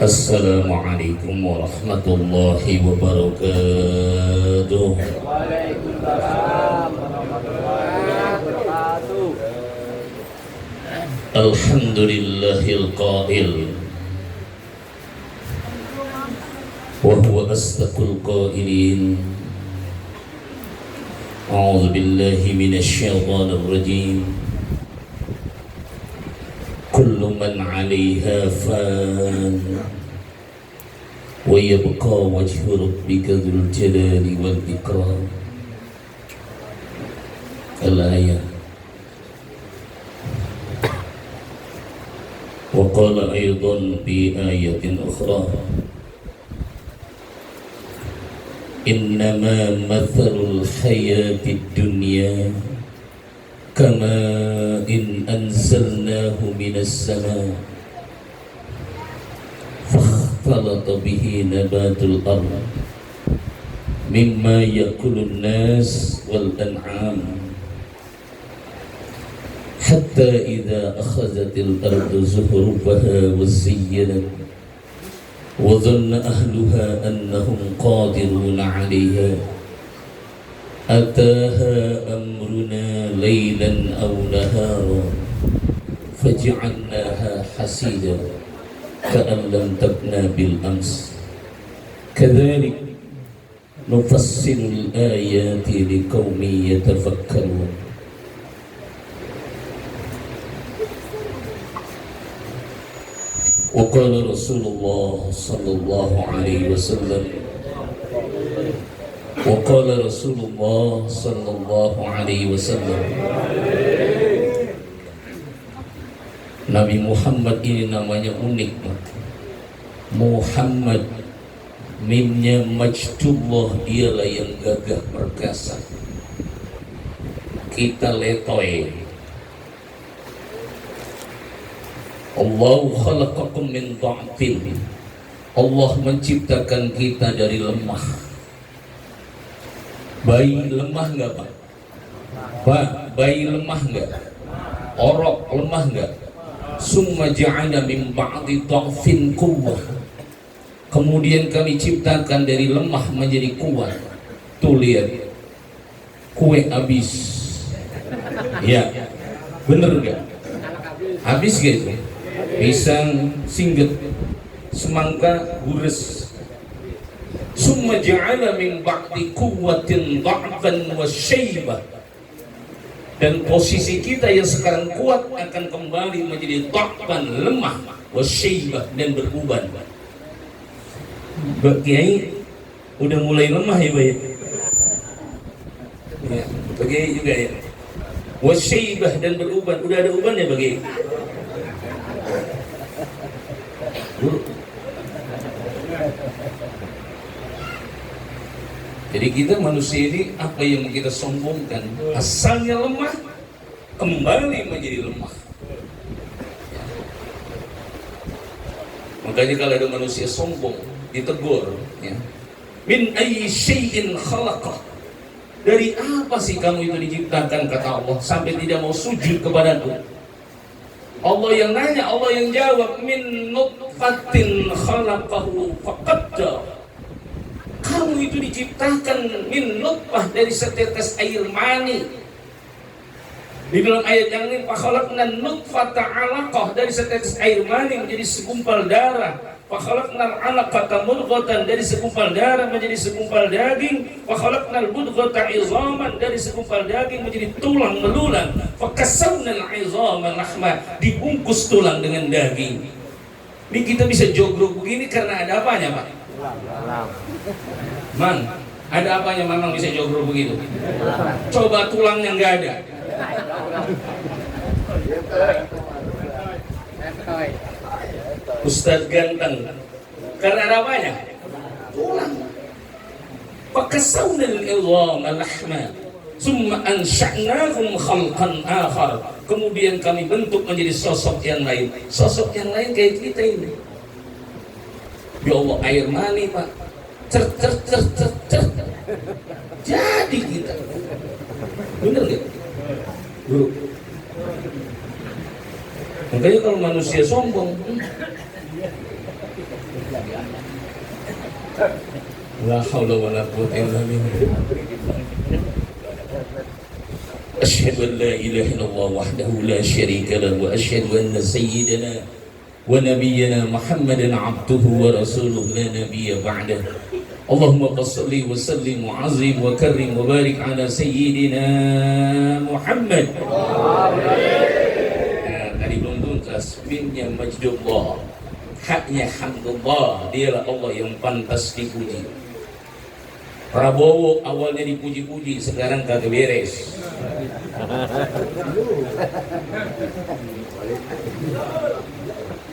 Assalamualaikum warahmatullahi wabarakatuh. Waalaikumsalam warahmatullahi wabarakatuh. Alhamdulillahil qail wa huwa asdaqul qailin. A'udzu billahi minasy syaithanir rajim. Kullu man 'alaiha fan wa yabqa wajhu rabbika dzul jalali wal ikram. Al-ayah. Wa qala aydan fi ayatin ukhra, innama mathalul hayatid dunya kama in anzalnahu minas sama fakhtalata bihi nabatul ardh mimma yakulun nas wal an'am hatta idza akhazatil ardu zuhrufaha wa zayyanat wa dhanna ahluha annahum qadiruna 'alayha أتاها أمرنا ليلا أو نهارا فجعلناها حسيدا كأن لم تكن بالأمس كذلك نفصل الآيات لقوم يتفكرون. وقال رسول الله صلى الله عليه وسلم Waqala Rasulullah sallallahu alaihi wasallam, Nabi Muhammad ini namanya unik. Muhammad, mimnya majdullah, dialah yang gagah perkasa. Kita letoy. Allahu khalaqakum min dha'fin. Allah menciptakan kita dari lemah. Bayi lemah enggak Pak? Bayi lemah enggak? Orok lemah enggak? Summa ja'ala min ba'di dha'fin quwwah. Kemudian kami ciptakan dari lemah menjadi kuat. Tuh lihat, kue habis. Ya, bener enggak? Habis gitu. Pisang singget, semangka gures. Summa ja'ala min ba'di quwwatin dha'fan wa syaibah. Dan posisi kita yang sekarang kuat akan kembali menjadi dha'fan, lemah, wa syaibah, dan beruban. Pak Kiai udah mulai lemah ya Pak ya? Pak Kiai juga ya? Wa syaibah, dan beruban. Udah ada uban ya Pak Kiai? Jadi kita manusia ini apa yang kita sombongkan, asalnya lemah kembali menjadi lemah. Makanya kalau ada manusia sombong ditegur, ya, min ayyi syai'in khalaqah, dari apa sih kamu itu diciptakan, kata Allah, sampai tidak mau sujud kepadaku. Allah yang nanya, Allah yang jawab, min nutfatin khalaqahu faqaddar. Kamu itu diciptakan min nutfah, dari setetes air mani. Di dalam ayat yang ini, fakhalaqna nutfata 'alaqah, dari setetes air mani menjadi segumpal darah. Fakhalaqna 'alaqata mudghatan, dari segumpal darah menjadi segumpal daging. Fakhalaqna mudghata 'idhaman, dari segumpal daging menjadi tulang belulang. Fakasawna 'idhama lahma, dibungkus tulang dengan daging. Ini kita bisa jogrok begini karena ada apanya Pak? Mang, ada apanya Mamang bisa jogrok begitu? Coba tulangnya nggak ada. Ustadz ganteng. Karena apanya? Tulang. Fakasawna al-idhama lahma summa ansha'nahum khalqan akhar. Kemudian kami bentuk menjadi sosok yang lain. Sosok yang lain kayak kita ini. Ya Allah, air mani Pak. Cer. Jadi kita. Bener gak? Bro. Makanya kalau manusia sombong, la haula wala quwwata illa billah. Asyhadu an la ilaha illallah wahdahu la syarika lahu wa asyhadu anna sayyidana wa nabiyyana Muhammadan abduhu wa rasuluhu la nabiyya ba'dah. Allahumma shalli wa sallim wa azim wa karrim wa barik ala sayyidina Muhammad. Tadi belum tuntas. Minnya majdullah, haknya hamdullah. Dialah Allah yang pantas dipuji. Prabowo awalnya dipuji-puji, sekarang kagak beres.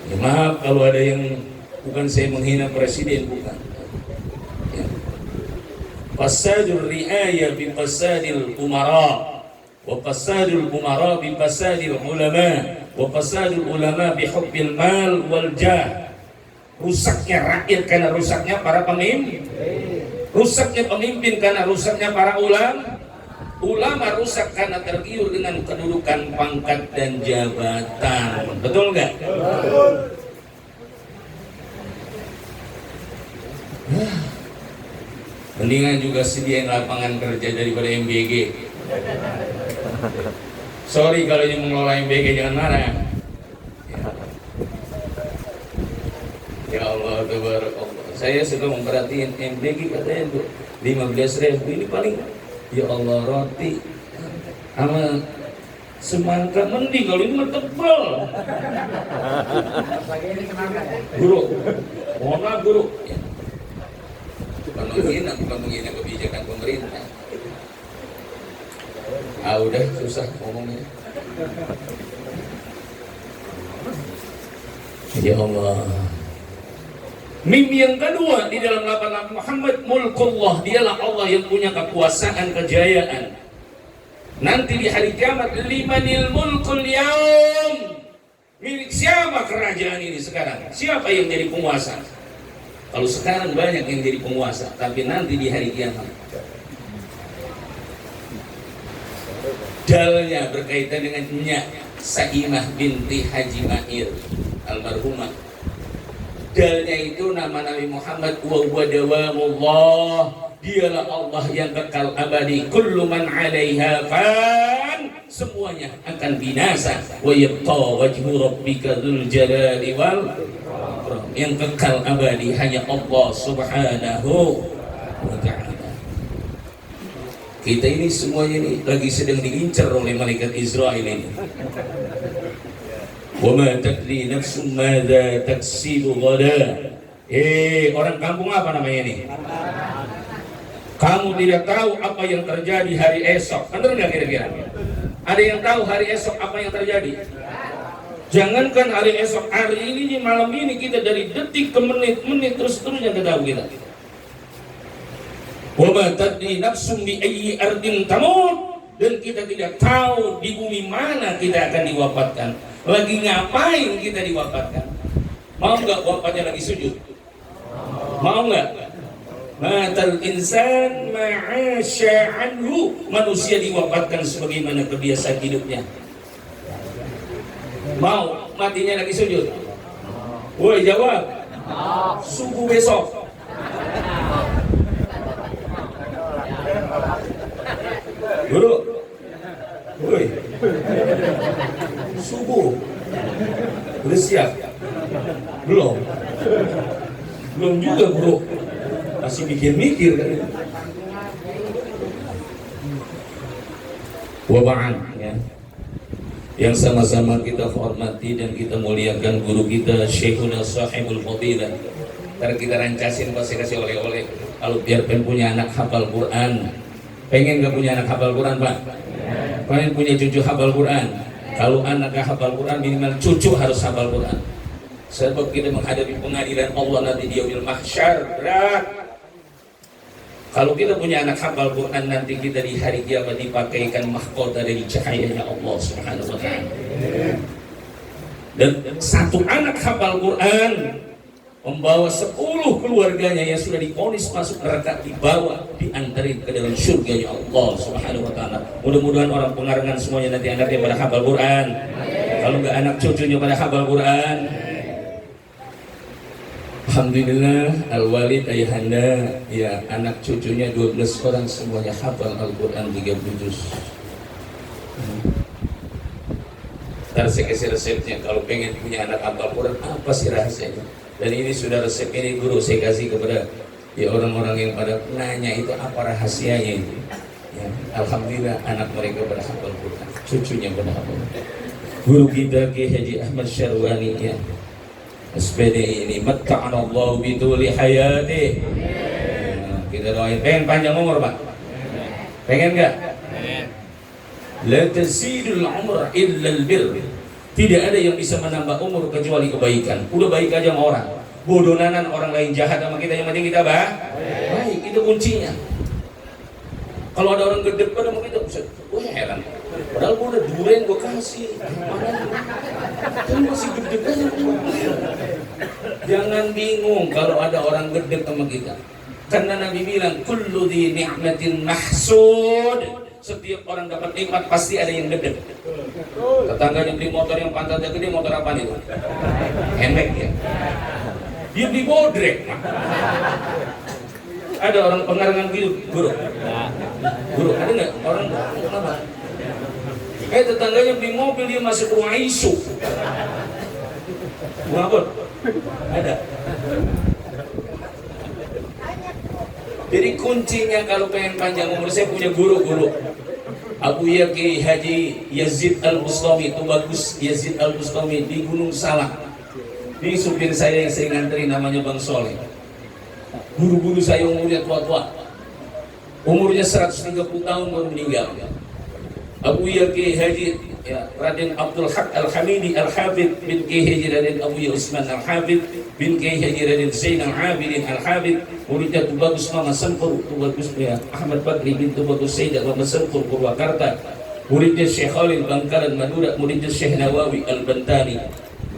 Ya, maaf kalau ada yang, bukan saya menghina presiden, bukan. Ya. Fasadul ri'aya bi fasadil umara, wa fasadul umara bi fasadil ulama, wa fasadul ulama bi hubbil mal wal jah. Rusaknya rakyat karena rusaknya para pemimpin. Rusaknya pemimpin karena rusaknya para ulama. Ulama rusak karena tergiur dengan kedudukan, pangkat dan jabatan. Betul nggak? Betul. Mendingan juga sediain lapangan kerja daripada MBG. Sorry kalau yang mengelola MBG, jangan marah. Ya Allah, tabarakallah. Saya suka memperhatiin MBG, katanya tuh 15.000 ini paling. Ya Allah, roti sama semangka mending, kalau ini mah tebal. Guru, mohon maaf guru. Bukan menghina kebijakan pemerintah. Udah susah ngomongnya. Ya Allah. Mim yang kedua di dalam lafaz Muhammad, mulkullah, dialah Allah yang punya kekuasaan, kejayaan. Nanti di hari kiamat, limanil mulkul yaum, milik siapa kerajaan ini sekarang? Siapa yang jadi penguasa? Kalau sekarang banyak yang jadi penguasa, tapi nanti di hari kiamat, dalnya berkaitan dengan Nyak Saimah binti Haji Mahir almarhumah. Dalnya itu nama Nabi Muhammad, wa huwa dawamullah, dialah Allah yang kekal abadi. Kullu man 'alaiha fan, semuanya akan binasa. Wa yabqa wajhu rabbika dzul jalali wal ikram, yang kekal abadi hanya Allah Subhanahu wa ta'ala. Kita ini semuanya ini lagi sedang diincar oleh malaikat Israel ini. وَمَا تَدْرِي نَفْسٌ مَاذَا تَكْسِبُ غَدًا. Orang kampung apa namanya ini? Kamu tidak tahu apa yang terjadi hari esok. Benar nggak kira-kira? Ada yang tahu hari esok apa yang terjadi? Jangankan hari esok, hari ini, malam ini, kita dari detik ke menit terus-terusnya kita tahu kita. وَمَا تَدْرِي نَفْسٌ بِأَيِّ أَرْضٍ تَمُوتُ. Dan kita tidak tahu di bumi mana kita akan diwafatkan. Lagi ngapain kita diwafatkan? Mau nggak wafatnya lagi sujud? Mau nggak? Matal insan ma'asya anhu. Manusia diwafatkan sebagaimana kebiasaan hidupnya. Mau matinya lagi sujud? Woi jawab. Subuh besok. Guru. Woi. Subuh. Udah siap? Belum juga bro, masih mikir-mikir kan. Waba'an ya, yang sama-sama kita hormati dan kita muliakan guru kita Syekhuna Sahibul Fadilah. Ntar kita rancasin, pasti kasih oleh-oleh. Kalau biar pengen punya anak hafal Quran. Pengen gak punya anak hafal Quran Pak? Pengen punya cucu hafal Quran? Kalau anak gak hafal Quran, minimal cucu harus hafal Quran. Sebab kita menghadapi pengadilan Allah nanti di yaumil mahsyar berat. Kalau kita punya anak hafal Quran, nanti kita di hari kiamat dipakaikan mahkota dari cahayanya Allah Subhanahu wa taala. Dan satu anak hafal Quran membawa 10 keluarganya yang sudah divonis masuk neraka, dibawa diantarin ke dalam surga Allah Subhanahu wa taala. Mudah-mudahan orang pengarangan semuanya nanti anaknya pada hafal Quran. Kalau enggak anak cucunya pada hafal Quran. Alhamdulillah, al-walid ayahanda ya anak cucunya 12 orang semuanya hafal Al-Quran 30 juz. Ntar saya kasih resepnya kalau pengen punya anak hafal Quran, apa sih rahasianya? Dan ini sudah resep ini guru saya kasih kepada ya orang-orang yang pada nanya itu apa rahasianya itu. Ya, alhamdulillah anak mereka pada hafal Quran, cucunya pada hafal. Guru kita Kiai Haji Ahmad Syarwani ya. SPD ini matta'anallahu bituli hayati. Kita doain pengen panjang umur, Pak. Pengen enggak? La tazidul umur illa albir. Tidak ada yang bisa menambah umur kecuali kebaikan. Udah baik aja sama orang. Bodonanan orang lain jahat sama kita, yang penting kita baik. Itu kuncinya. Kalau ada orang gede pada sama kita, wah heran. Padahal gua udah duren gua kasih. Kan masih gede-gede. Jangan bingung kalau ada orang gede sama kita. Karena Nabi bilang kullu dhi ni'matin mahsud. Setiap orang dapat nikmat pasti ada yang gede. Tetangganya beli motor yang pantatnya gede, motor apa itu? Handbag ya. Dia beli bodrek. Ada orang pengarangan gitu, guru. Guru, ada nggak orang apa? Tetangganya beli mobil, dia masuk rumah isu. Ngapun? Ada. Jadi kuncinya kalau pengen panjang umur, saya punya guru-guru. Abu Yaki Haji Yazid Al-Bustami, itu bagus Yazid Al-Bustami di Gunung Salak. Ini supir saya yang saya ngantri namanya Bang Soleh. Guru-guru saya umurnya tua-tua. Umurnya 130 tahun baru meninggal. Abu Yaki Haji ya, Raden Abdul Haq Al-Hamidi Al-Hafid bin Kiai Haji Raden Abu Usman Al-Hafid bin Kiai Haji Raden Zain Al-Abidin Al-Hafid. Muridnya tu bagus Mama Sempur, tu bagus ya Ahmad Bakri bin tu bagus Sayyidah Mama Sempur Purwakarta. Muridnya Syekh Khalil Bangkalan Madura. Muridnya Syekh Nawawi Al-Bantani,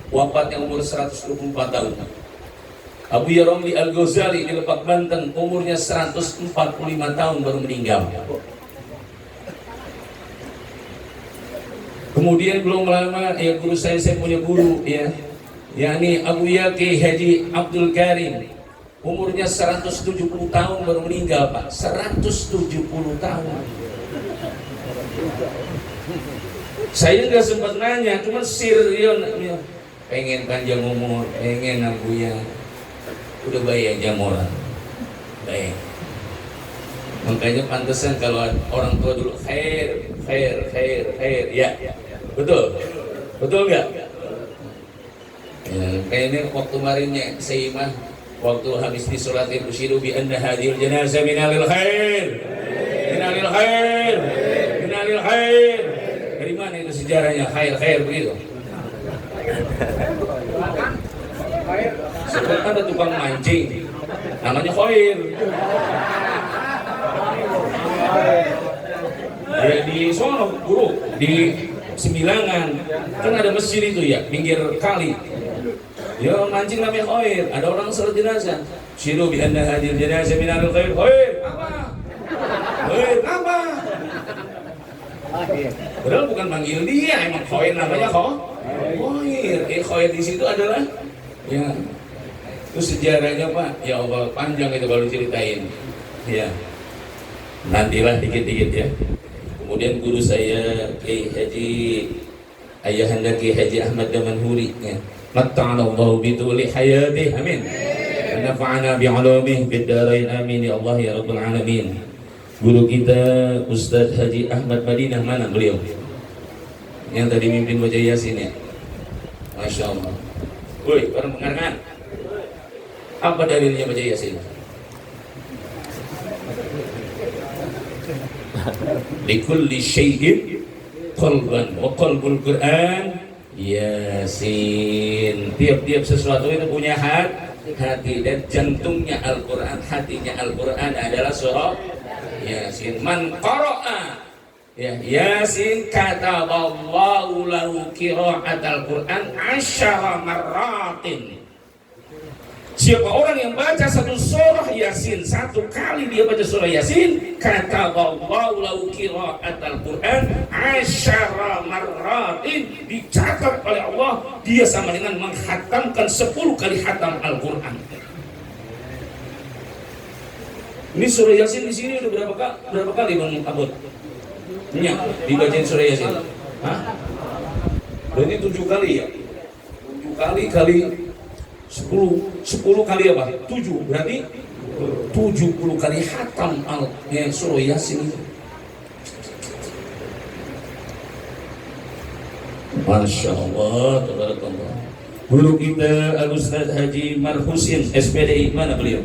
wafatnya umur 124 tahun. Abu Yaromli Al-Ghazali di Lebak Banten, umurnya 145 tahun baru meninggal. Kemudian belum lama ya guru saya punya guru ya, yakni Abu Yaki Haji Abdul Karim, umurnya 170 tahun baru meninggal, Pak. 170 tahun. Saya nggak sempat nanya, cuma Sirion pengen panjang umur, pengen Abu ya. Udah baik aja orang, baik. Makanya pantesan kalau orang tua dulu khair, ya, betul nggak? Ya, kayaknya waktu kemarinnya Sayyimah waktu habis disolatin usyiru bi anna hadhil janazah minalil khair. Dari mana itu sejarahnya khair begitu? Sebab ada tukang mancing namanya khair. Ya, di sono guru di Sembilangan kan ada masjid itu ya, pinggir kali. Ya mancing namanya khair. Ada orang salat jenazah. Syiru bi anna hadhil janazah minal khair. Khair apa? Khair apa? Padahal bukan manggil dia, emang khair namanya khair. Khair di situ adalah ya itu sejarahnya, Pak. Ya Allah, panjang itu kalau ceritain. Ya. Nantilah dikit-dikit ya. Kemudian guru saya Kiai Haji Ayahanda Kiai Haji Ahmad Damanhuri ya. Matta'anallahu bituli hayatih, amin. Wa nafa'ana bi'ulumih bid-darain, amin ya Allah ya rabbal alamin. Guru kita Ustaz Haji Ahmad Madinah, mana beliau? Yang tadi mimpin baca Yasin ya. Masya Allah. Woi, orang pengarangan. Apa dalilnya baca Yasin? Likulli syai'in qalban wa qalbul Quran Yasin. Tiap-tiap sesuatu itu punya hati, dan jantungnya Al-Quran, hatinya Al-Quran adalah surah Yasin. Man qara'a ya Yasin kataballahu lahu qira'atal Quran 10 marratin. Siapa orang yang baca satu surah Yasin, satu kali dia baca surah Yasin, kataballahu lahu qira'atal Quran 10 marratin, dicatat oleh Allah dia sama dengan menghatamkan 10 kali hatam Al-Quran. Ini surah Yasin di sini udah berapa kali Bang Abud? Iya, dibacain surah Yasin. Hah? Berarti 7 kali ya? 7 kali 10 kali apa? 7, berarti 70 kali hatam surah Yasin itu. Masya Allah, tabarakallah. Guru kita Al-Ustaz Haji Marhusin SPDI, mana beliau?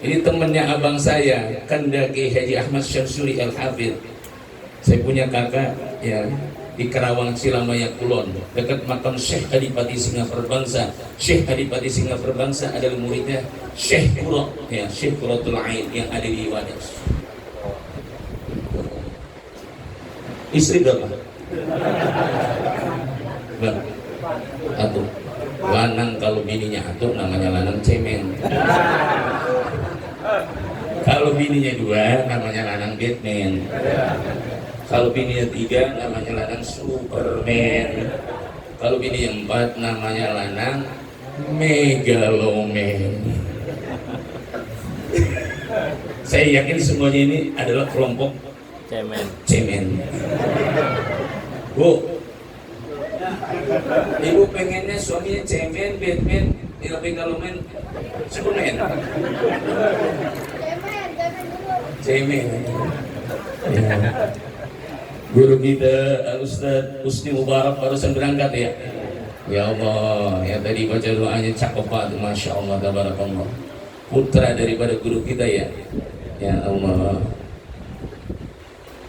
Ini temannya abang saya, Kandaki Haji Ahmad Syamsuri Al-Hafidh. Saya punya kakak ya di Karawang Cilamaya Kulon, dekat makam Syekh Adipati Singa Perbangsa. Syekh Adipati Singa Perbangsa adalah muridnya Syekh Qura, ya Syekh Quratul Ain yang ada di Wadas. Istri berapa? Bang, satu. Lanang kalau bininya satu namanya lanang cemen. Kalau bininya 2 namanya lanang Batman. Kalau bininya 3 namanya lanang Superman. Kalau bininya 4 namanya lanang Megaloman. Saya yakin semuanya ini adalah kelompok cemen. Bu, ibu pengennya suaminya cemen, Batman, Megaloman, Superman. Cemen. Ya. Guru kita Al-Ustaz Husni Mubarak barusan berangkat ya. Ya Allah, ya tadi baca doanya cakep banget, Masya Allah, tabarakallah. Putra daripada guru kita ya. Ya Allah.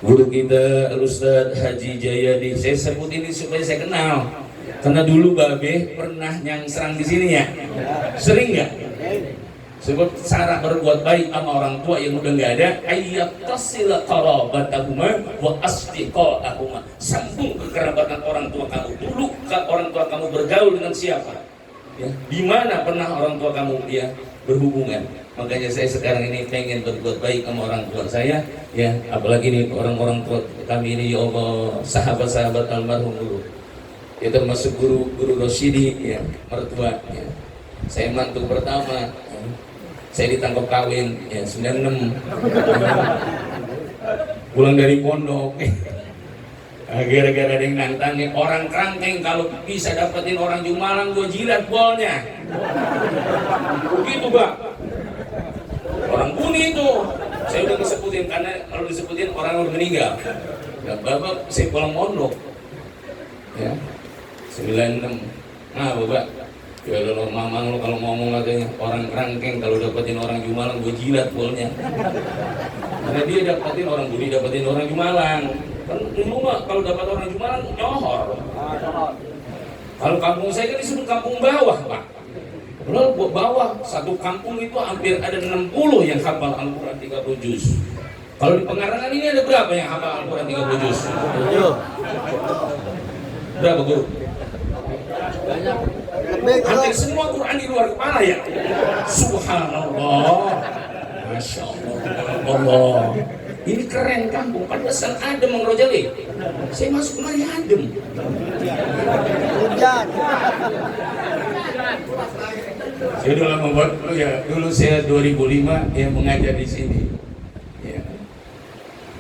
Guru kita Al-Ustaz Haji Jayadi, saya sebut ini supaya saya kenal. Karena dulu Babe pernah serang di sini ya. Sering nggak? Sebab cara berbuat baik sama orang tua yang udah nggak ada, ayyatasila qarabatahuma wa asdiqahuma. Sambung kekerabatan orang tua kamu. Dulu orang tua kamu bergaul dengan siapa? Ya, di mana pernah orang tua kamu dia berhubungan? Makanya saya sekarang ini pengen berbuat baik sama orang tua saya, ya, apalagi nih orang-orang tua kami ini, ya Allah, sahabat-sahabat almarhum dulu. Ya termasuk guru Rosyidi, ya, mertua, ya. Saya mantu pertama, ya. Saya ditangkap kawin, ya, 96. Pulang dari pondok. Gara-gara ada yang nantangin orang Kerangkeng, kalau bisa dapetin orang Jumalang gua jilat bolnya. Begitu, Pak. Orang Buni itu, saya udah disebutin, karena kalau disebutin orang meninggal. Ya, Bapak, saya pulang pondok, ya, 96. Nah, Bapak, ya lo mamang lo kalau ngomong katanya orang Kerangkeng kalau dapetin orang Jumalang gue jilat bolnya. Karena dia dapetin orang Buni, dapetin orang Jumalang. Kan dulu mah kalau dapat orang Jumalang nyohor. Kalau kampung saya kan disebut kampung bawah, Pak. Lalu buat bawah, satu kampung itu hampir ada 60 yang hafal Al-Quran 30 juz. Kalau di Pengarangan ini ada berapa yang hafal Al-Quran 30 juz? Berapa, Guru? Banyak. Hampir semua Quran di luar kepala ya. Subhanallah. Masya Allah. Ini keren kampung, pantesan adem Mang Rojali. Saya masuk kemari adem. Hujan. Saya udah lama buat dulu ya. Dulu saya 2005 yang mengajar di sini. Ya,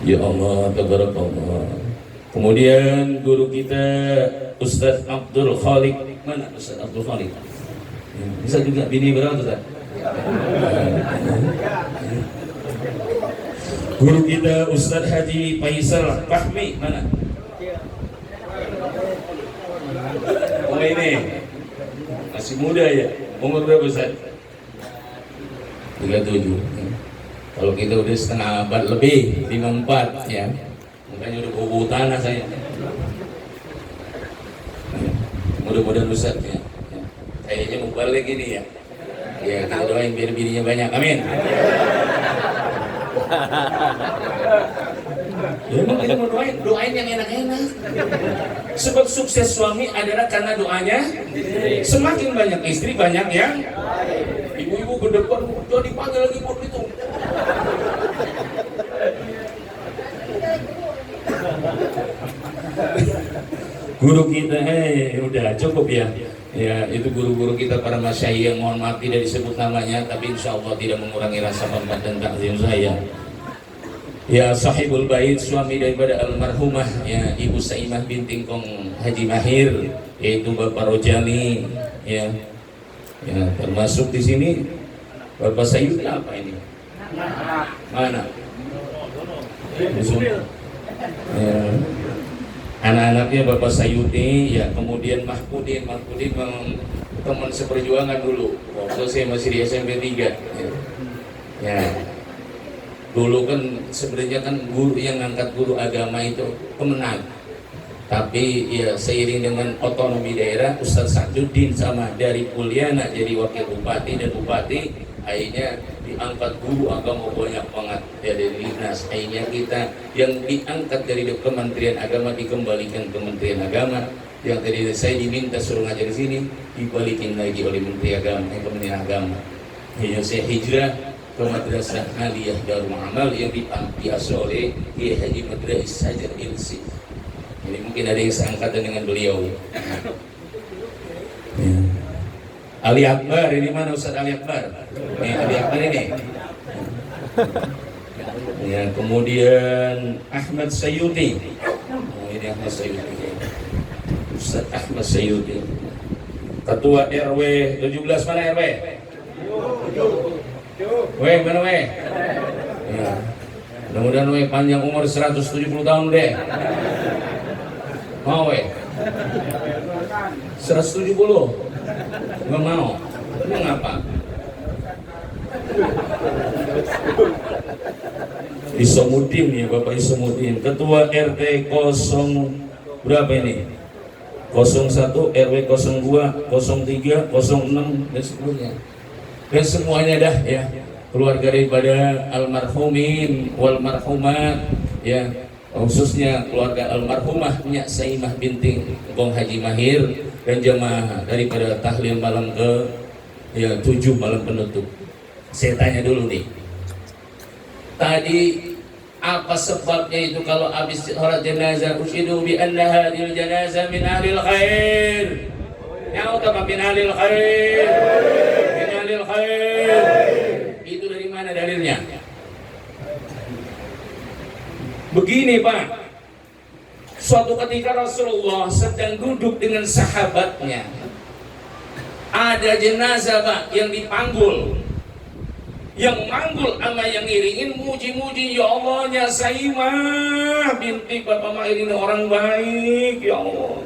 ya Allah, tabarakallah. Kemudian guru kita Ustaz Abdul Khalik. Mana Ustaz Abdul Khalik? Ya, bisa juga bini berapa Ustaz? Guru kita Ustaz Haji Faisal Fahmi. Mana? Oh ini masih muda ya. Umur berapa Ustaz? 37. Kalau kita udah setengah abad lebih, 54 ya. Makanya udah bau tanah saya. Mudah-mudahan Ustaz ya. Kayaknya mau balik ini ya. Ya, kita doain biar bininya banyak. Amin. Ya, emang kita mau doain yang enak-enak. Sebab sukses suami adalah karena doanya. Semakin banyak istri, banyak yang ibu-ibu ke depan, udah dipanggil lagi buat itu. Guru kita, udah cukup ya. Ya, itu guru-guru kita para masyayikh yang mohon maaf tidak disebut namanya, tapi insya Allah tidak mengurangi rasa hormat dan takzim saya. Ya, sahibul bait, suami daripada almarhumah ya Ibu Saimah binti Kong Haji Mahir, yaitu Bapak Rojali, ya, ya termasuk di sini Bapak Sayuti apa ini? Mana? Ya. Anak-anaknya Bapak Sayuti, ya kemudian Mahmudin teman seperjuangan dulu waktu saya masih di SMP 3 ya. Dulu kan sebenarnya kan guru yang ngangkat guru agama itu Kemenag, tapi ya seiring dengan otonomi daerah Ustadz Saduddin sama dari Puliana jadi wakil bupati dan bupati, akhirnya diangkat guru agama banyak banget ya dari Dinas. Akhirnya kita yang diangkat dari Kementerian Agama dikembalikan Kementerian Agama, yang tadi saya diminta suruh ngajar di sini dibalikin lagi oleh Menteri Agama, Kementerian Agama. Akhirnya saya hijrah ke Madrasah Aliyah Darul Amal yang diasuh oleh Kiai Haji Madrais Sajar Ilsi. Jadi mungkin ada yang seangkatan dengan beliau. Ya. Ali Akbar, ini mana Ustaz Ali Akbar? Nih, Ali Akbar ini. Ya, kemudian Ahmad Sayuti. Oh, ini Ahmad Sayuti. Ustaz Ahmad Sayuti. Ketua RW 17 mana RW? Weh, mana weh? Ya. Mudah-mudahan weh panjang umur 170 tahun deh. Mau weh? 170? Nggak mau? Emang apa? Isomudin ya Bapak Isomudin, Ketua RT 0 berapa ini? 01, RW 02, 03, 06 dan sebagainya. Dan semuanya dah ya keluarga daripada almarhumin wal marhumat ya, khususnya keluarga almarhumah Nyak Saimah binti Kong Haji Mahir dan jamaah daripada tahlil malam ke ya 7 malam penutup. Saya tanya dulu nih, tadi apa sebabnya itu kalau habis sholat jenazah usyidu bi anna hadhil janazah min ahlil khair? Ya utama min ahlil khair. Itu dari mana dalilnya? Begini Pak, suatu ketika Rasulullah sedang duduk dengan sahabatnya, ada jenazah Pak yang dipanggul, yang manggul sama yang ngiringin muji-muji, ya Allah ya Saimah binti Bapak Mahir ini orang baik, ya Allah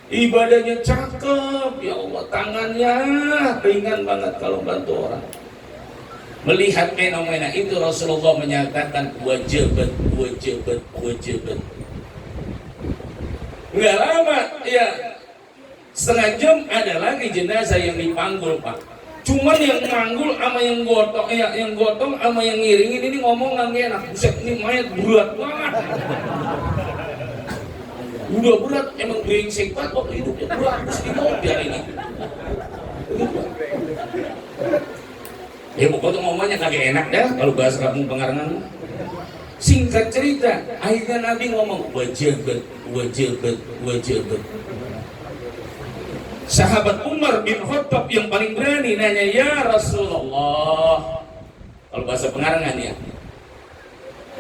ibadahnya cakep, ya Allah tangannya ringan banget kalau bantu orang. Melihat fenomena itu Rasulullah menyatakan wajibat. Nggak lama ya, setengah jam ada lagi jenazah yang dipanggul Pak. Cuman yang manggul sama yang gotong ya, yang gotong sama yang ngiringin ini ngomong nggak enak. Buset, ini mayat berat banget. Udah berat, emang brengsek banget waktu hidupnya berat, terus di mobil ini. Ya pokoknya ngomongnya kagak enak dah kalau bahasa kampung pengarangan. Singkat cerita, akhirnya Nabi ngomong wajibat. Sahabat Umar bin Khattab yang paling berani nanya, ya Rasulullah, kalau bahasa pengarangan ya,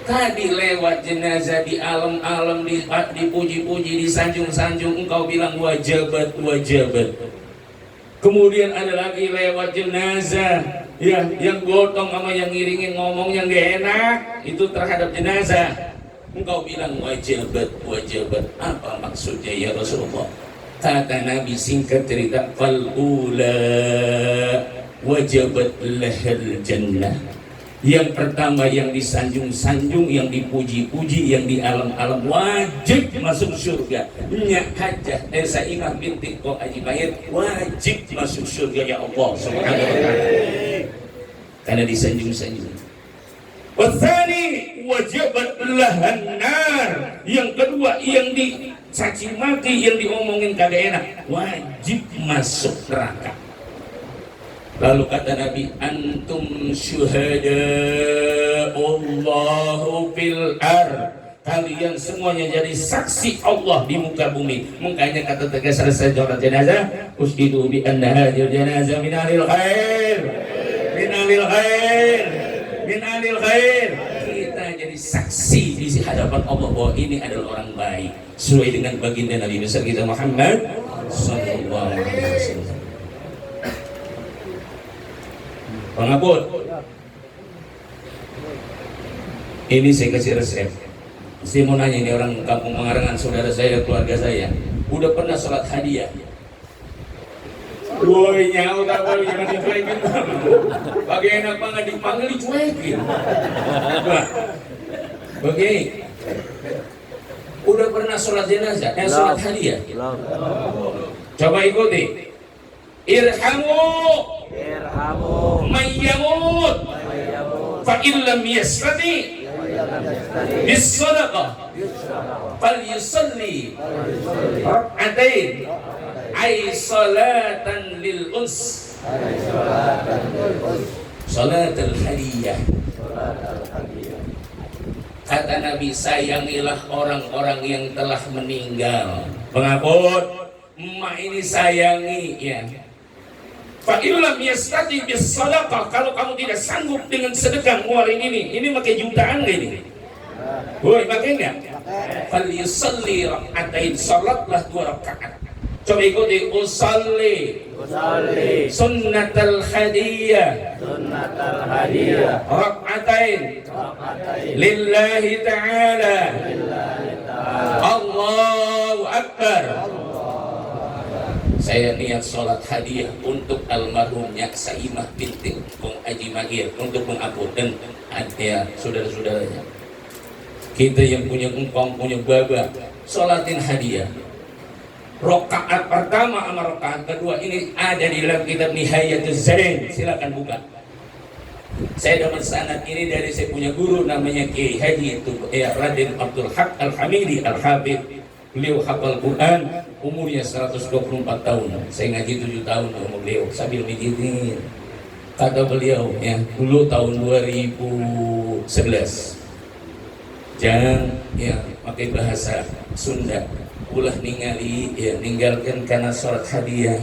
tadi lewat jenazah di alam-alam, dipuji-puji, disanjung-sanjung, engkau bilang wajibat. Kemudian ada lagi lewat jenazah ya, yang gotong sama yang ngiringin ngomong yang gak enak itu terhadap jenazah, engkau bilang wajibat. Apa maksudnya ya Rasulullah? Kata Nabi singkat cerita, fal ula wajibat lahal jannah. Yang pertama yang disanjung-sanjung, yang dipuji-puji, yang di alam-alam wajib masuk surga. Nyak Hajah Saimah binti Ko Haji Mahir wajib masuk surga ya Allah Subhanahu wa taala. Karena disanjung-sanjung. Wasani wajibat lahan nar. Yang kedua yang dicaci maki, yang diomongin kagak enak, wajib masuk neraka. Lalu kata Nabi, antum syuhada Allahu fil ar. Kalian semuanya jadi saksi Allah di muka bumi. Makanya kata tegas selesai sholat jenazah, ushidu bi anna hadhihi janazah min ahlil khair. Min ahlil khair. Min ahlil khair. Kita jadi saksi di hadapan Allah bahwa ini adalah orang baik sesuai dengan baginda Nabi besar kita Muhammad sallallahu alaihi wasallam. Pengabut, ini saya kasih resep. Saya mau nanya, ini orang kampung Pengarangan, saudara saya, keluarga saya, udah pernah sholat hadiah? Woi, nyawa tak boleh, jangan dicuekin. Bagi enak banget dipanggil dicuekin. Oke. Udah pernah sholat jenazah? Sholat hadiah? Coba ikuti. Irhamu mayyamut fa illam yastati bis sadaqah fal yusalli rak'atain ay salatan lil uns salatul hadiyah. Kata Nabi, sayangilah orang-orang yang telah meninggal. Pengabut, emak ini sayangi ya. Fa illam yastati bis sadaqah, kalau kamu tidak sanggup dengan sedekah ngeluarin ini pakai jutaan gak ini? Woi, pakai enggak? Fal yusalli rak'atain, salatlah 2 rakaat. Coba ikuti, usalli sunnatal hadiyah rak'atain lillahi ta'ala Allahu akbar. Saya niat sholat hadiah untuk almarhum Nyak Saimah binti Ko Haji Mahir, untuk mengabur dan ya saudara-saudaranya. Kita yang punya engkong, punya baba, sholatin hadiah. Rokaat pertama sama rokaat kedua ini ada di dalam kitab Nihayatuz Zain, silakan buka. Saya dapat sanad ini dari saya punya guru namanya Kiai Haji Raden Abdul Haq Al-Hamidi Al-Habib. Beliau hafal Quran, umurnya 124 tahun. Saya ngaji 7 tahun sama beliau sambil mijitin. Kata beliau ya, dulu tahun 2011. Jangan ya pakai bahasa Sunda. Ulah ninggalkan karena sholat hadiah.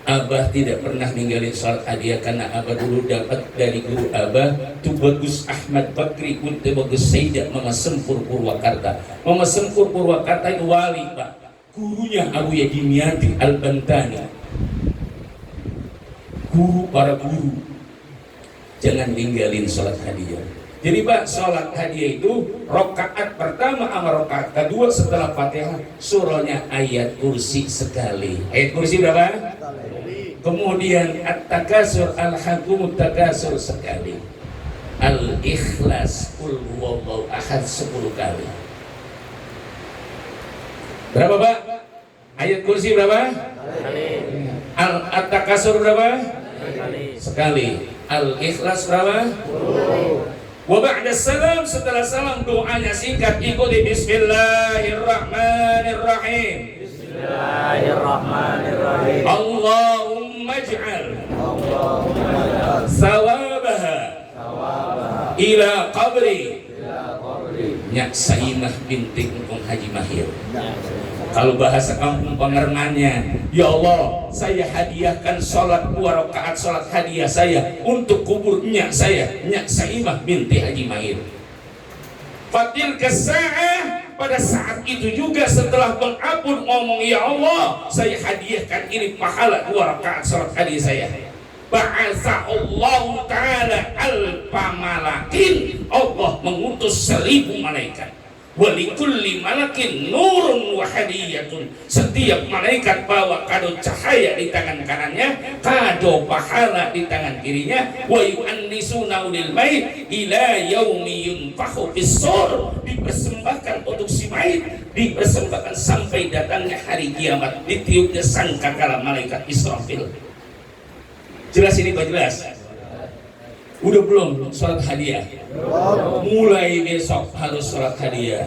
Abah tidak pernah ninggalin sholat hadiah karena Abah dulu dapat dari guru Abah tu Bagus Ahmad Bakri Kunte Bagus Sayyidah Mama Sempur Purwakarta. Mama Sempur Purwakarta itu wali Pak, gurunya Abu Yadimiyati Al-Bantani, guru para guru. Jangan ninggalin sholat hadiah. Jadi Pak, sholat hadiah itu rokaat pertama sama rokaat kedua setelah Fatihah surahnya ayat kursi sekali. Ayat kursi berapa? Kemudian at-takasur al-hakumut takasur sekali. Al-ikhlas qul huwallahu ahad 10 kali. Berapa Pak? Ayat kursi berapa? At-takasur berapa? Sekali. Al-ikhlas berapa? Wa ba'da salam, setelah salam doanya singkat, ikuti bismillahirrahmanirrahim. Bismillahirrahmanirrahim. Allahumma ij'al sawabaha ila qabri Nyak Saimah binti Ko Haji Mahir. Kalau bahasa kampung Pengarangannya, ya Allah, saya hadiahkan sholat 2 rakaat sholat hadiah saya untuk kubur nyak saya, Nyak Saimah binti Haji Mahir. Fatil kesa'ah, pada saat itu juga setelah mengabur ngomong, ya Allah, saya hadiahkan ini pahala 2 rakaat sholat hadiah saya. Ba'atha Allah Ta'ala alfa malakin, Allah mengutus 1000 malaikat. Walikulli malakin nurun wa hadiyatun. Setiap malaikat bawa kado cahaya di tangan kanannya, kado pahala di tangan kirinya. Wa yu'annisuna ulil mayit ila yaumi yunfakhu fis-sur. Dipersembahkan untuk si mayit, dipersembahkan sampai datangnya hari kiamat, ditiupnya sangkakala malaikat Israfil. Jelas ini Pak, jelas? Udah belum sholat hadiah? Mulai besok harus sholat hadiah.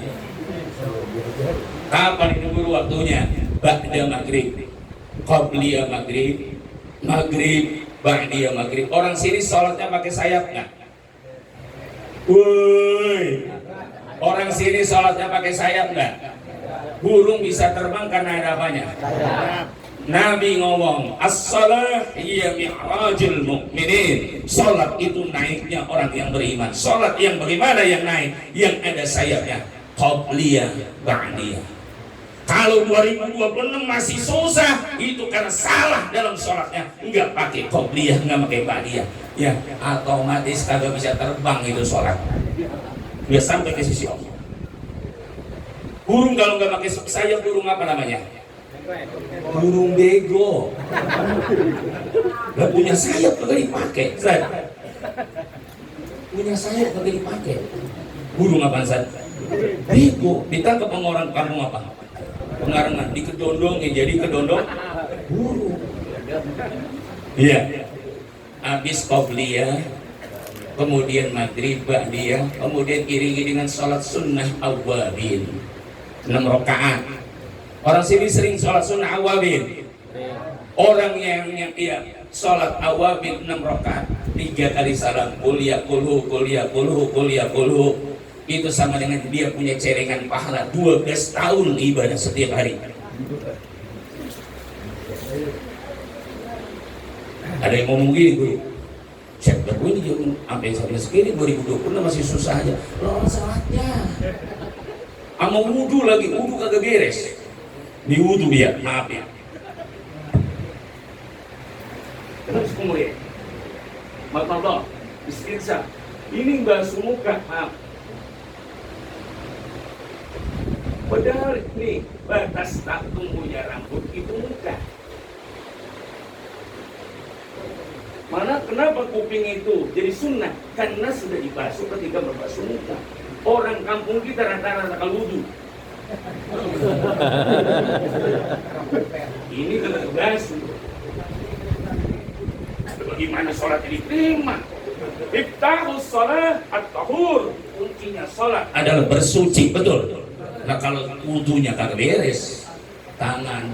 Kapan itu dulu waktunya? Ba'da maghrib, qabliya maghrib, maghrib, ba'diya maghrib. Orang sini sholatnya pakai sayap nggak? Woi, orang sini sholatnya pakai sayap nggak? Burung bisa terbang karena ada apanya? Nabi ngomong, as-salah hiya mi'rajul mu'minin. Salat itu naiknya orang yang beriman. Salat yang bagaimana yang naik? Yang ada sayapnya. Qabliyah, ba'diyah. Kalau 2026 masih susah, itu karena salah dalam salatnya. Enggak pakai qabliyah, enggak pakai ba'diyah. Ya, otomatis kagak bisa terbang itu salat. Dia sampai ke sisi Allah. Burung kalau enggak pakai sayap, burung apa namanya? Burung bego. Gak punya sayap kagak dipakai. Punya sayap kagak dipakai. Burung apaan San? Bego. Ditangkap sama orang kampung apa? Pengarengan, dikedondongin jadi kedondong burung. Iya. Habis qobliyah, kemudian maghrib, ba'diyah, kemudian iringi dengan sholat sunnah awwabin 6 rakaat. Orang sini sering sholat sunnah awabin. Orang yang ya sholat awabin 6 rakaat 3 kali salam kuliah kulhu kuliah kulhu kuliah kulhu, itu sama dengan dia punya celengan pahala 12 tahun ibadah setiap hari. Ada yang ngomong gini, guru, siapa gue ini sampai segini 2020 masih susah aja. Loh salatnya sama wudhu lagi, wudhu kagak beres. Di wudhu dia, maaf ya. Terus kemudian, maaf, istinsa. Ini basuh muka, maaf. Padahal nih batas tak tumbuhnya rambut itu muka. Mana kenapa kuping itu jadi sunnah? Karena sudah dibasuh ketika berbasuh muka. Orang kampung kita rata-rata kalau wudhu. Ini kena basuh. Bagaimana sholat diterima? Iftahus sholat at-tahur. Kuncinya sholat adalah bersuci, betul. Nah kalau wudunya kagak beres, tangan,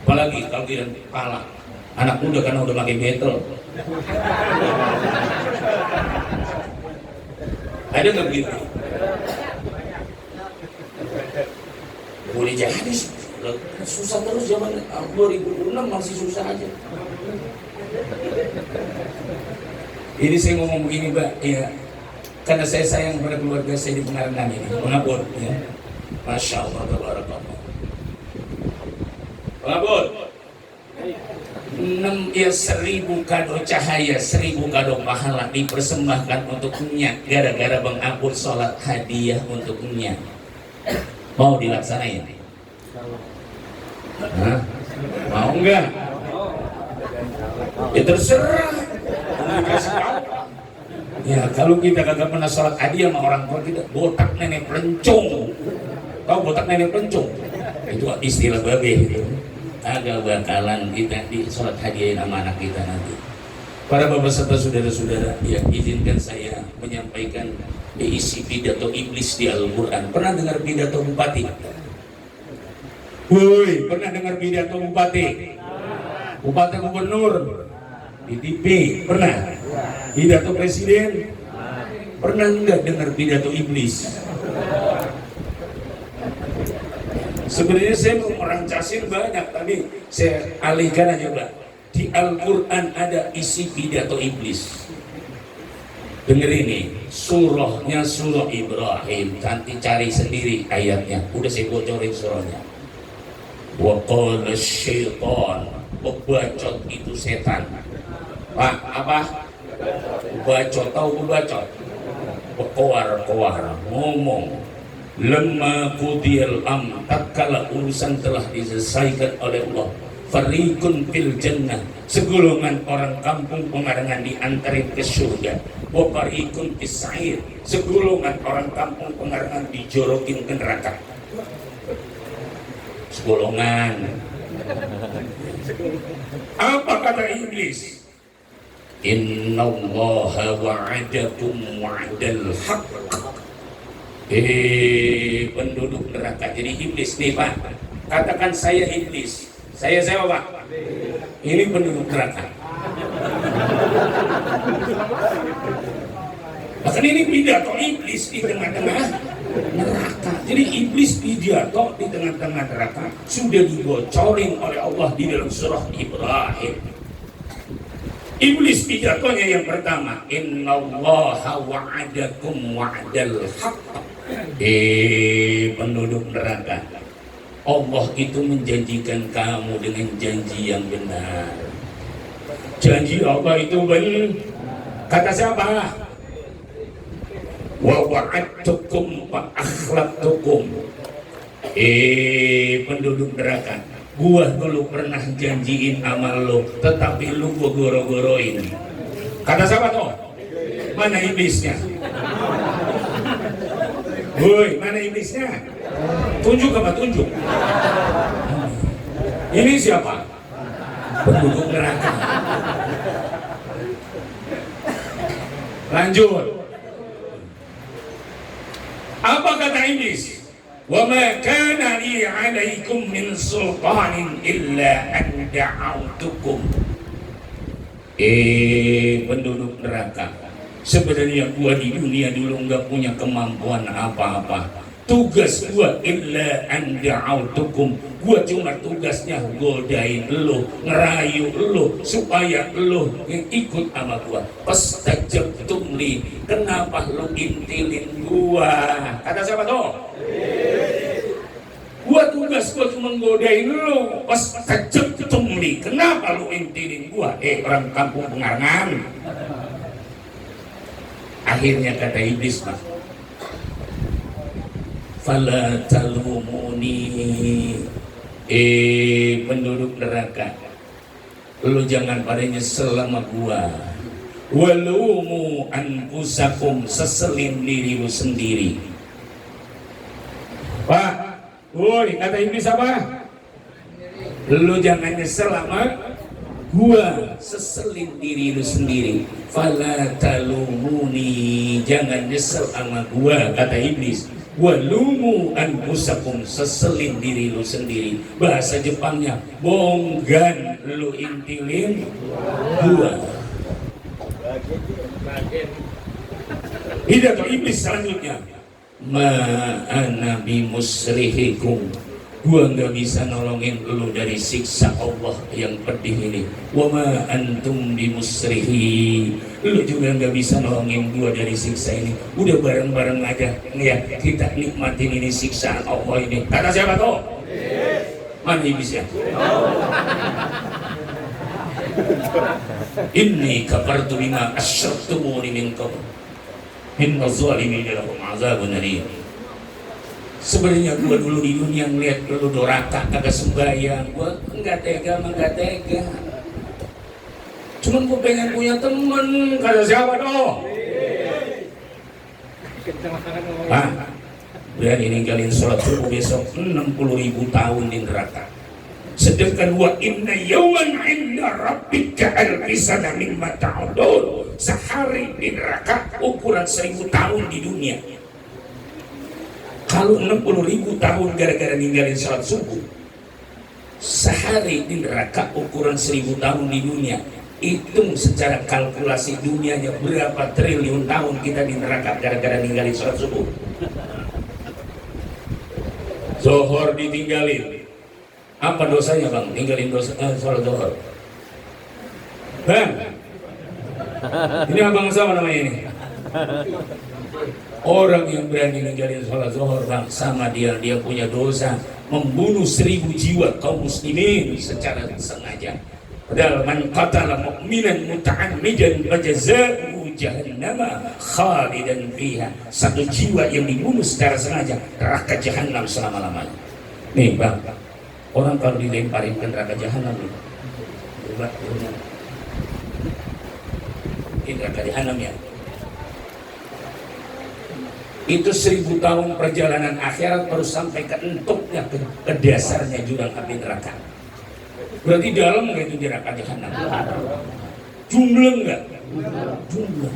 apalagi kalau di kepala, anak muda karena udah pakai betel. Ada nggak begitu? Boleh jadi susah terus zaman 2006 masih susah aja. Ini saya ngomong begini Mbak, ya karena saya sayang pada keluarga saya di Pengarengan ini, pengabot ya. Masya Allah, tabarakallah. Pengabot 1000 kado cahaya, 1000 kado pahala dipersembahkan untuknya gara-gara Bang Abud sholat hadiah untuknya. Mau dilaksanain? Hah? Mau enggak? Ya terserah. Ya kalau kita kagak pernah sholat hadiah sama orang tua kita, botak nenek pelencong. Tahu botak nenek pelencong? Itu istilah babe itu. Agak bakalan kita di sholat hadiah sama anak kita nanti. Para bapak serta saudara-saudara, ya izinkan saya menyampaikan isi pidato iblis di Al-Quran. Pernah dengar pidato bupati? Woi, pernah dengar pidato bupati? Bupati gubernur di TV pernah? Pidato presiden pernah enggak dengar pidato iblis? Sebenarnya saya mau orang casin banyak, tapi saya alihkan aja Pak. Di Al-Quran ada isi pidato iblis. Dengar ini, surahnya surah Ibrahim. Nanti cari sendiri ayatnya. Udah saya bocorin surahnya. Wa qala syaitan, pembacot itu setan. Pak, apa? Bacot, tahu pembacot? Berkoar-koar, ngomong. lamma qudiyal tatkala urusan telah diselesaikan oleh Allah, fariqun fil jannah, segolongan orang kampung pengarangan diantarin ke surga, wa fariqun fis sa'ir, segolongan orang kampung pengarangan dijorokin ke neraka. Segolongan. Apa kata iblis? Innallaha wa'adakum wa'dal haqq. Penduduk neraka. Jadi iblis nih Pak, katakan saya iblis. Saya siapa Pak? Ini penduduk neraka. Bahkan ini pidato iblis di tengah-tengah neraka. Jadi iblis pidato di tengah-tengah neraka sudah dibocorin oleh Allah di dalam surah Ibrahim. Iblis pidatonya yang pertama, innallaha wa'adakum wa'dal haqq. Penduduk neraka, Allah itu menjanjikan kamu dengan janji yang benar. Janji Allah itu benar. Kata siapa? Wa wa'adtukum fa akhlaqtukum. Penduduk neraka, gua dulu pernah janjiin amal lo, tetapi lu gua goro-goroin. Kata siapa tuh? Mana iblisnya? Woi, mana iblisnya? Tunjuk apa tunjuk? Ini siapa? Penduduk neraka. Lanjut. Apa kata iblis? Wa ma kana li 'alaikum min sultanin illa an da'awtukum. Penduduk neraka, sebenarnya gua di dunia dulu nggak punya kemampuan apa-apa. Tugas gua illa an da'awtukum, gua cuma tugasnya godain lo, ngerayu lo supaya lo ikut sama gua. Pastajabtum li, kenapa lo intilin gua? Kata siapa tuh? Gua tugas gua cuma godain lo. Pastajabtum li, kenapa lo intilin gua? Orang kampung pengarangan. Akhirnya kata iblis, Mas, fala talumuni. Penduduk neraka, lu jangan pada nyesel sama gua. Walumu anfusakum, seselin diri lu sendiri. Pak, woi, kata iblis apa? Lu jangan nyesel sama gua, seselin diri lu sendiri. Fala talumuni, jangan nyesel sama gua, kata iblis. Walumu anfusakum, seselin diri lu sendiri. Bahasa Jepangnya, bonggan lu intilin gua. Pidato iblis selanjutnya, ma ana bimusrihikum, gua nggak bisa nolongin lu dari siksa Allah yang pedih ini. Wa ma antum bimusrihi, lu juga nggak bisa nolongin gua dari siksa ini. Udah bareng-bareng aja ya, kita nikmatin ini siksaan Allah ini. Kata siapa tuh? Mana iblisnya? Inni kafartu bima asyraktumuni min qabl inna zalimina lahum azabun alim. Sebenarnya gua dulu di dunia ngeliat lu doraka kagak sembahyang, gua enggak tega. Cuman gua pengen punya temen. Kata siapa dong? Berani ninggalin sholat subuh besok 60.000 tahun di neraka. Sedangkan wa inna yawman 'inda rabbika alfisana mimma ta'udun, sehari di neraka ukuran 1000 tahun di dunia. Kalau 60.000 tahun gara-gara ninggalin sholat subuh, sehari di neraka ukuran 1000 tahun di dunia. Hitung secara kalkulasi dunianya berapa triliun tahun kita di neraka gara-gara ninggalin sholat subuh. Zohor ditinggalin, apa dosanya bang? Ninggalin sholat zohor. Bang, ini abang sama namanya ini. Orang yang berani ninggalin sholat zuhur, bang, sama dia punya dosa membunuh 1000 jiwa kaum muslimin secara sengaja. Padahal man qatala mu'minan muta'ammidan fajaza'uhu jahannam khalidan fiha. Satu jiwa yang dibunuh secara sengaja, neraka jahanam selama-lamanya. Nih bang, orang kalau dilemparin ke neraka jahanam nih, ini neraka jahanam ya, itu 1000 tahun perjalanan akhirat baru sampai ke entuknya, ke dasarnya jurang api neraka. Berarti dalam nggak itu neraka jahanam? Jumlah nggak? Jumlah.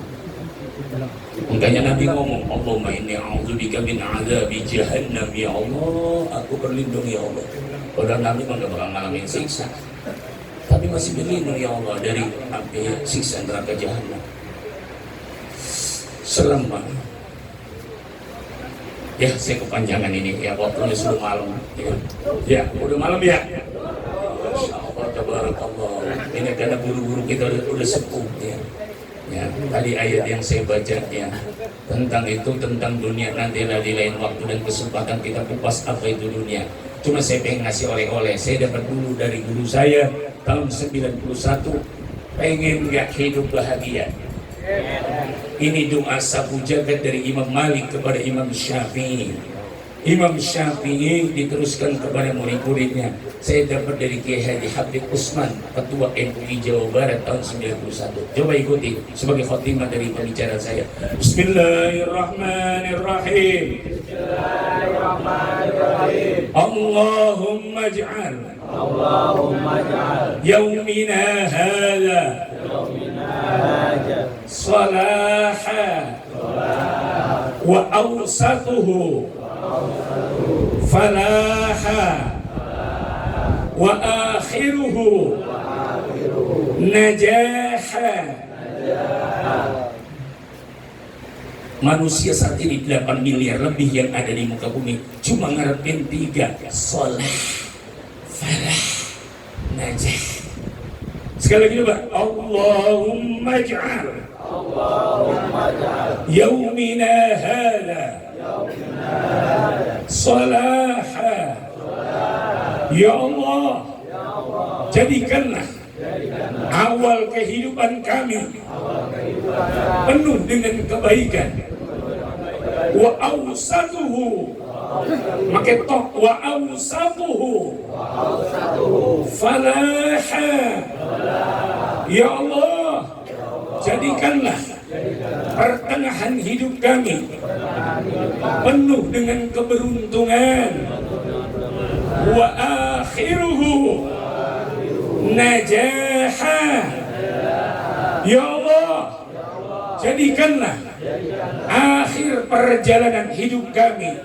Makanya Nabi ngomong, Allahumma inni a'udzubika min adzabi jahannam, ya Allah, aku berlindung ya Allah. Padahal Nabi mah nggak bakal ngalamin siksa, tapi masih berlindung ya Allah dari api siksa neraka jahanam. Serem banget. Ya, saya kepanjangan ini ya, waktunya sudah malam. Ya, udah malam ya. Insyaallah tabarakallah. Ini karena guru-guru kita udah sepuh ya. Ya, tadi ayat yang saya baca ya tentang itu, tentang dunia, nanti di lain waktu dan kesempatan kita kupas apa itu dunia. Cuma saya pengen ngasih oleh-oleh. Saya dapat dulu dari guru saya tahun 91, pengen nggak hidup bahagia. Ini doa sapu jagat dari Imam Malik kepada Imam Syafi'i. Imam Syafi'i diteruskan kepada murid-muridnya. Saya dapat dari Kiai Haji Habib Usman, Ketua MUI Jawa Barat tahun 91. Coba ikuti sebagai khotimah dari pembicaraan saya. Bismillahirrahmanirrahim. Bismillahirrahmanirrahim. Allahumma ij'al yaumina hadha salaha wa awsatuhu falaha wa akhiruhu najaha. Manusia saat ini 8 miliar lebih yang ada di muka bumi cuma ngarepin 3, salah, falah, najah. Sekali lagi coba, Allahumma ij'al yaumina hadha salaha. Ya Allah, jadikanlah awal kehidupan kami penuh dengan kebaikan. Wa awsatuhu, maka tok, wa awsatuhu falaha. Ya Allah, jadikanlah pertengahan hidup kami penuh dengan keberuntungan. Wa akhiruhu najaha. Ya Allah, jadikanlah akhir perjalanan hidup kami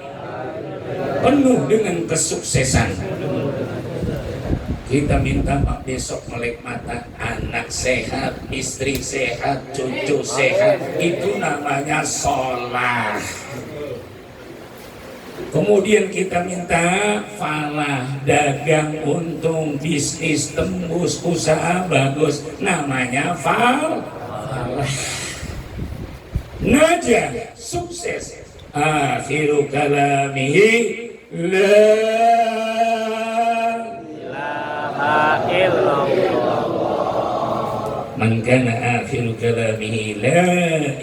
penuh dengan kesuksesan. Kita minta Pak besok melek mata, anak sehat, istri sehat, cucu sehat, itu namanya sholah. Kemudian kita minta falah, dagang untung, bisnis tembus, usaha bagus, namanya falah. Najah, sukses. Akhiru kalamihi la ilaha illallah. Man kana akhiru kalamihi la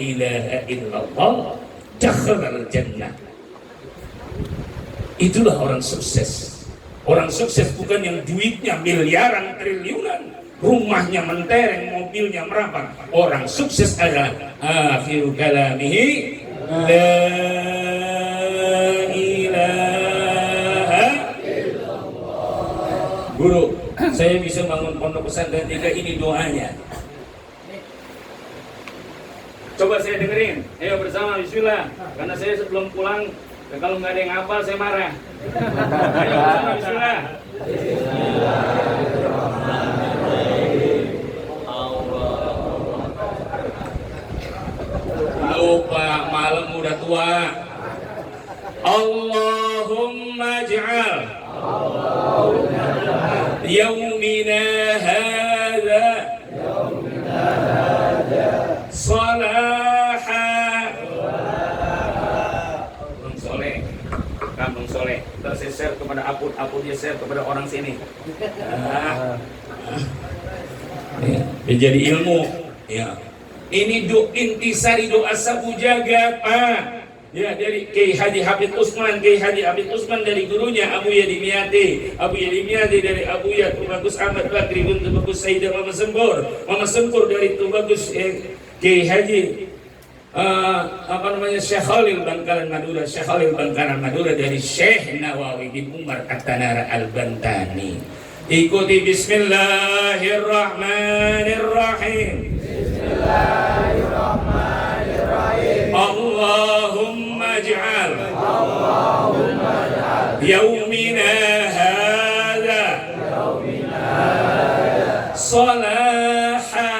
ilaha illallah dakhala al-jannah. Itulah orang sukses. Orang sukses bukan yang duitnya miliaran, triliunan, rumahnya mentereng, mobilnya merapat. Orang sukses adalah akhiru kalamihi la ilaha illallah. Guru, saya bisa bangun pondok pesantren 3, ini doanya. Coba saya dengerin. Ayo bersama, bismillah. Karena saya sebelum pulang, kalau nggak ada yang hafal saya marah. Ayo bersama, bismillah. Lupa, malam udah tua. Allahumma ij'al yaumina hadha salaha. Kampung Soleh. Terus saya share kepada Aput dia share kepada orang sini. Ya, jadi ilmu. Ya. Ini intisari doa sabu jagat, Pak. Ya, dari Kiai Haji Habib Usman, Kiai Haji Habib Usman dari gurunya Abu Yadimiyati, Abu Yadimiyati dari Abu Yad Tubagus Ahmad Bakri bin Tubagus Sayyidah Mama Sempur dari Tubagus Kiai Haji Syekh Khalil Bangkalan Madura, Syekh Khalil Bangkalan Madura dari Syekh Nawawi bin Umar At-Tanara Al-Bantani. Ikuti Bismillahirrahmanirrahim. Bismillahirrahmanirrahim. Allahumma ij'al yaumina hadha salaha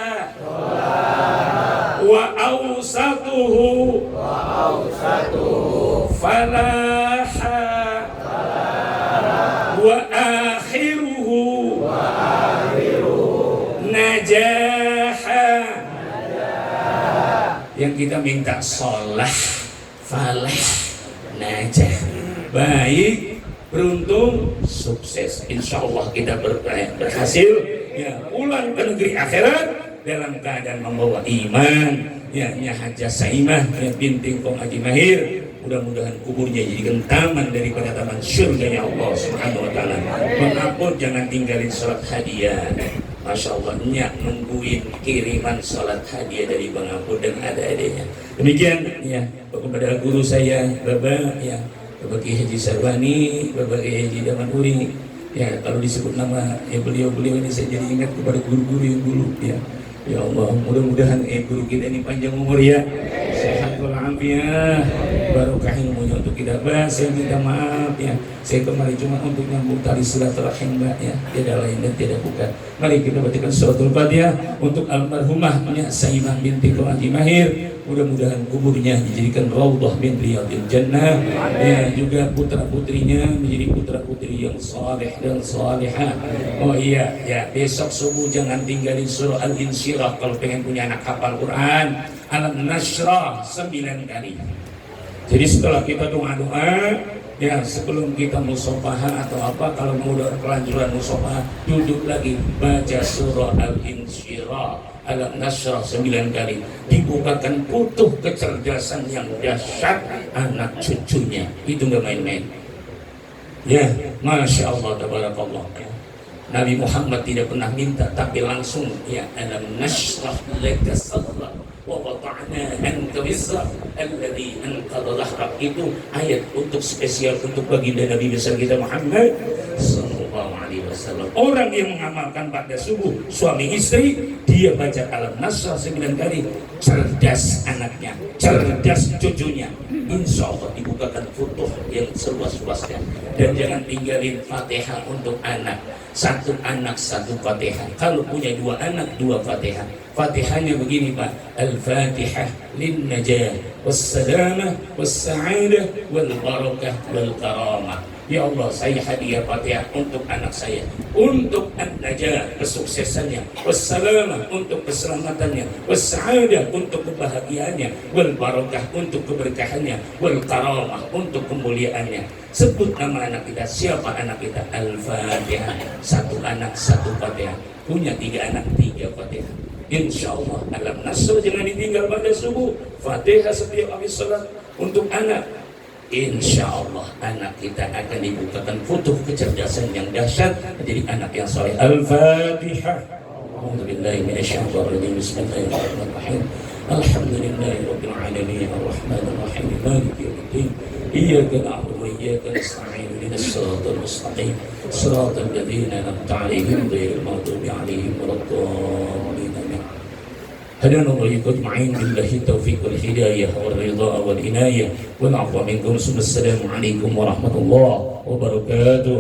wa awsatuhu falaha wa akhiruhu najaha. Yang kita minta sholah, falah, najah, baik, beruntung, sukses. Insya Allah kita berhasil ya, pulang ke negeri akhirat dalam keadaan membawa iman, ya Haja Saimah, ya binti Kong Haji Mahir. Mudah-mudahan kuburnya jadikan taman daripada taman surga ya Allah Subhanahu wa taala. Mengampun, jangan tinggalin salat hadiah. Masya Allah, nyak nungguin kiriman salat hadiah dari Bang Ampun dan ada-adanya. Demikian ya, kepada guru saya, Bapak ya, Bapak Kiai Haji Sarwani, Bapak Kiai Haji Damanuri. Ya, kalau disebut nama ya beliau-beliau ini saya jadi ingat kepada guru-guru yang dulu ya. Ya Allah, mudah-mudahan guru kita ini panjang umur ya, sehat walafiat, barokah ilmunya untuk kita. Saya minta maaf ya, saya kemarin cuma untuk nyambung tali silaturahim Mbak ya, tidak lain dan tidak bukan. Mari kita bacakan suratul Fatihah untuk almarhumah Saimah binti Haji Mahir. Mudah-mudahan kuburnya dijadikan raudhah min riyadil jannah, ya juga putra-putrinya menjadi putra-putri yang saleh dan salihah. Oh iya ya, besok subuh jangan tinggalin surah Al-Insyirah kalau pengen punya anak hafal Quran. Al-Nashrah 9 kali. Jadi setelah kita doa-doa ya, sebelum kita musafahah atau apa, kalau mau kelanjuran musafahah, duduk lagi baca surah Al-Insyirah, Al-Nashrah 9 kali. Dibukakan putuh kecerdasan yang dahsyat anak cucunya. Itu nggak main-main. Ya, Masya Allah, tabarakallah. Nabi Muhammad tidak pernah minta, tapi langsung ya, alam nashrah laka sadrak wa wada'na anka wizrak alladhi anqadha dhahrak. Itu ayat untuk spesial untuk baginda Nabi besar kita Muhammad sallallahu alaihi wasallam. Orang yang mengamalkan pada subuh suami istri, dia baca alam nasrah 9 kali, cerdas anaknya, cerdas cucunya, insya Allah dibukakan futuh yang seluas-luasnya. Dan jangan tinggalin Fatihah untuk anak. Satu anak satu Fatihah. Kalau punya 2 anak 2 Fatihah. Fatihahnya begini Pak, Al-Fatihah lin najah wassalamah wassa'adah wal barakah wal karamah. Ya Allah, saya hadiah Fatihah untuk anak saya, untuk an-najah kesuksesannya, wassalamah untuk keselamatannya, wassa'adah untuk kebahagiaannya, wal barakah untuk keberkahannya, wal karamah untuk kemuliaannya. Sebut nama anak kita, siapa anak kita? Al-Fatihah. 1 anak 1 Fatihah. Punya 3 anak 3 Fatihah. Insya Allah alam nasr jangan ditinggal pada subuh. Fatihah setiap habis salat untuk anak. Insya Allah anak kita akan dibukakan futuh kecerdasan yang dahsyat menjadi anak yang saleh. Al-Fatihah. A'udzubillahi minasyaitonir rajim. Bismillahirrahmanirrahim. Alhamdulillahirabbil alamin arrahmanir rahim maliki yaumiddin. Iyyaka na'budu wa iyyaka nasta'in ihdinas siratal mustaqim siratal ladzina an'amta 'alaihim ghairil maghdubi 'alaihim waladdallin. هدانا الله أجمعين بالله التوفيق والهداية والرضا والعناية والعفو منكم. السلام عليكم ورحمة الله وبركاته.